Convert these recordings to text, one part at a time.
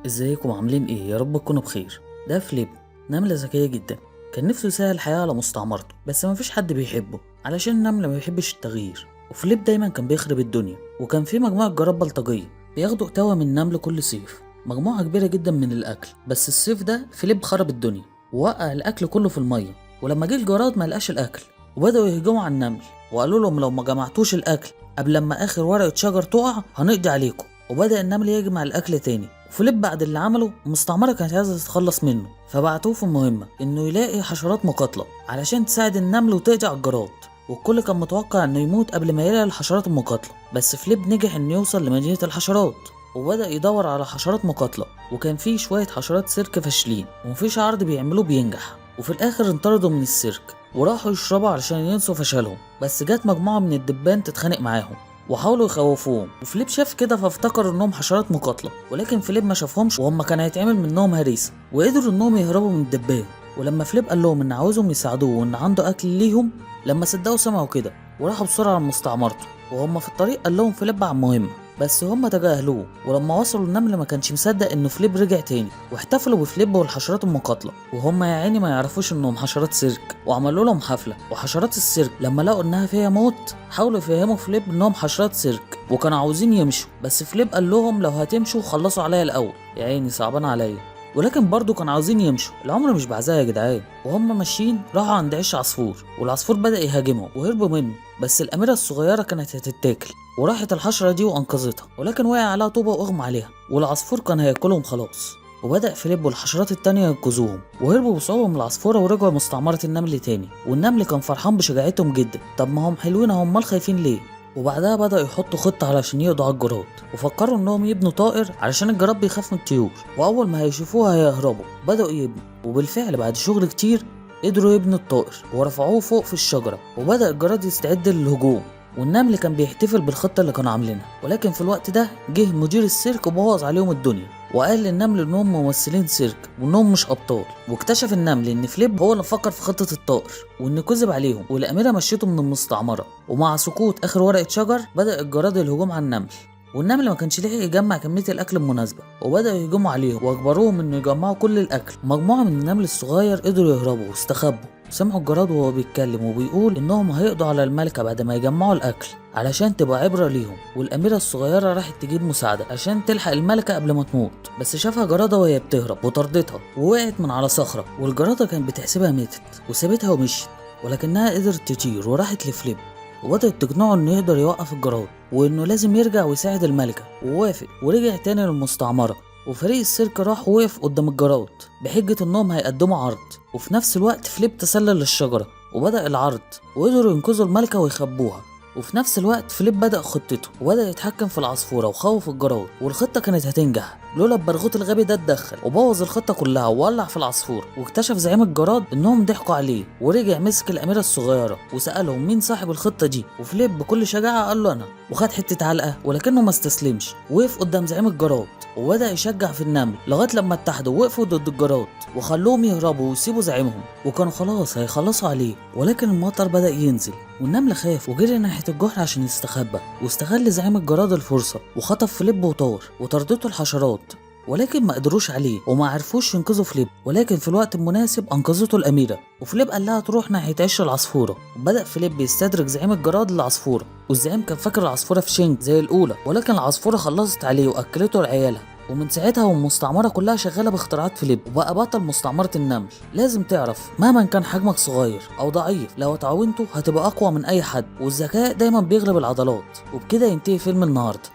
ازيكم عاملين ايه؟ يا رب تكونوا بخير. ده فليب، نملة ذكية جدا. كان نفسه يسهل الحياة على مستعمرته، بس مفيش حد بيحبه علشان النملة ما بيحبش التغيير، وفليب دايما كان بيخرب الدنيا. وكان في مجموعة جراد بلطجية بياخدوا اتاوة من النمل كل صيف، مجموعة كبيرة جدا من الأكل. بس الصيف ده فليب خرب الدنيا ووقع الأكل كله في المية. ولما جه الجراد ما لقاش الأكل وبدأوا يهجموا على النمل، وقالوا لهم لو ما جمعتوش الأكل قبل لما آخر ورقة شجر تقع هنقضي عليكم. وبدأ النمل يجمع الأكل تاني. وفليب بعد اللي عمله المستعمرة كانت عايزة تتخلص منه، فبعتوه في مهمة إنه يلاقي حشرات مقاتلة علشان تساعد النمل وتقضي على الجراد. والكل كان متوقع إنه يموت قبل ما يلاقي الحشرات المقاتلة، بس فليب نجح إنه يوصل لمدينة الحشرات وبدأ يدور على حشرات مقاتلة. وكان فيه شوية حشرات سيرك فاشلين ومفيش عرض بيعملوه بينجح، وفي الآخر انطردوا من السيرك وراحوا يشربوا علشان ينسوا فشلهم. بس جت مجموعة من الدبان تتخانق معاهم وحاولوا يخوفوهم، وفليب شاف كده فافتكر انهم حشرات مقاتله، ولكن فليب ما شافهمش وهم كان هيتعمل منهم هريسه، وقدروا انهم يهربوا من الدبان. ولما فليب قال لهم ان عاوزهم يساعدوه وان عنده اكل ليهم، لما صدقوا سمعوا كده وراحوا بسرعه لمستعمرته. وهم في الطريق قال لهم فليب عن مهمه، بس هم تجاهلوه. ولما وصلوا النمل ما كانش مصدق انه فليب رجع تاني، واحتفلوا بفليب والحشرات المقاتله. وهم يا عيني ما يعرفوش انهم حشرات سيرك، وعملوا لهم حفله. وحشرات السيرك لما لقوا انها فيها موت حاولوا يفهموا فليب انهم حشرات سيرك وكانوا عاوزين يمشوا، بس فليب قال لهم لو هتمشوا خلصوا عليا الاول، يا عيني صعبان عليا. ولكن برضه كانوا عاوزين يمشوا، العمر مش بعزايا يا جدعان. وهم ماشيين راحوا عند عش عصفور، والعصفور بدأ يهاجمهم وهربوا منه. بس الأميرة الصغيرة كانت هتتاكل، وراحت الحشرة دي وأنقذتها، ولكن وقع عليها طوبة وأغمى عليها، والعصفور كان هياكلهم خلاص. وبدأ فليب والحشرات التانية ينقذوهم وهربوا بصعوبة من العصفورة ورجعوا مستعمرة النمل تاني. والنمل كان فرحان بشجاعتهم جدا. طب ما هم حلوين، هم امال خايفين ليه؟ وبعدها بدأوا يحطوا خطة علشان يقضوا على الجراد، وفكروا انهم يبنوا طائر علشان الجراد بيخاف من الطيور، واول ما هيشوفوها هيهربوا. بدأوا يبنوا، وبالفعل بعد شغل كتير قدروا يبنوا الطائر ورفعوه فوق في الشجرة. وبدأ الجراد يستعد للهجوم، والنمل كان بيحتفل بالخطة اللي كانوا عاملينها. ولكن في الوقت ده جه مدير السيرك وبوظ عليهم الدنيا، وقال للنمل انهم ممثلين سيرك وانهم مش ابطال. واكتشف النمل ان فليب هو اللي فكر في خطة الطائر وان كذب عليهم، والاميرة مشيته من المستعمرة. ومع سقوط اخر ورقة شجر بدأ الجراد الهجوم على النمل، والنمل ما كانش لاقي يجمع كمية الأكل المناسبة، وبدأوا يهجموا عليهم وأجبروهم إنه يجمعوا كل الأكل. مجموعة من النمل الصغير قدروا يهربوا واستخبوا. سمعوا الجراد وهو بيتكلم وبيقول إنهم هيقضوا على الملكة بعد ما يجمعوا الأكل علشان تبقى عبرة ليهم. والأميرة الصغيرة راحت تجيب مساعدة عشان تلحق الملكة قبل ما تموت، بس شافها جرادة وهي بتهرب وطردتها ووقعت من على صخرة. والجرادة كانت بتحسبها ماتت وسابتها ومشيت، ولكنها قدرت تطير وراحت لفليب وبدأت تقنعه انه يقدر يوقف الجراد وانه لازم يرجع ويساعد الملكة. ووافق ورجع تاني للمستعمرة. وفريق السيرك راح وقف قدام الجراد بحجة انهم هيقدموا عرض. وفي نفس الوقت فليب تسلل للشجرة وبدأ العرض، وقدروا ينقذوا الملكة ويخبوها. وفي نفس الوقت فليب بدأ خطته وبدأ يتحكم في العصفورة وخوف الجراد، والخطة كانت هتنجح لولا البرغوث الغبي ده اتدخل وبوظ الخطة كلها وولع في العصفورة. واكتشف زعيم الجراد انهم ضحكوا عليه، ورجع مسك الأميرة الصغيرة وسألهم مين صاحب الخطة دي. وفليب بكل شجاعة قال له أنا، وخد حتة علقة ولكنه ما استسلمش. وقف قدام زعيم الجراد وبدأ يشجع في النمل لغاية لما اتحدوا وقفوا ضد الجراد وخلوهم يهربوا ويسيبوا زعيمهم، وكانوا خلاص هيخلصوا عليه. ولكن المطر بدأ ينزل والنمل خاف وجري ناحية الجحر عشان يستخبى. واستغل زعيم الجراد الفرصة وخطف فليب وطار وطردته الحشرات، ولكن ما قدروش عليه وما عرفوش ينقذوا فليب. ولكن في الوقت المناسب انقذته الاميره، وفليب قال لها تروح ناحيه عش العصفوره. وبدا فليب يستدرج زعيم الجراد للعصفوره، والزعيم كان فاكر العصفوره في شنك زي الاولى، ولكن العصفوره خلصت عليه واكلته لعيالها. ومن ساعتها والمستعمره كلها شغاله باختراعات فليب، وبقى بطل مستعمره النمل. لازم تعرف مهما كان حجمك صغير او ضعيف، لو اتعاونتوا هتبقى اقوى من اي حد، والذكاء دايما بيغلب العضلات. وبكده ينتهي فيلم النهارده.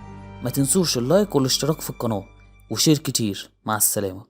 ما تنسوش اللايك والاشتراك في القناه وشير كتير. مع السلامة.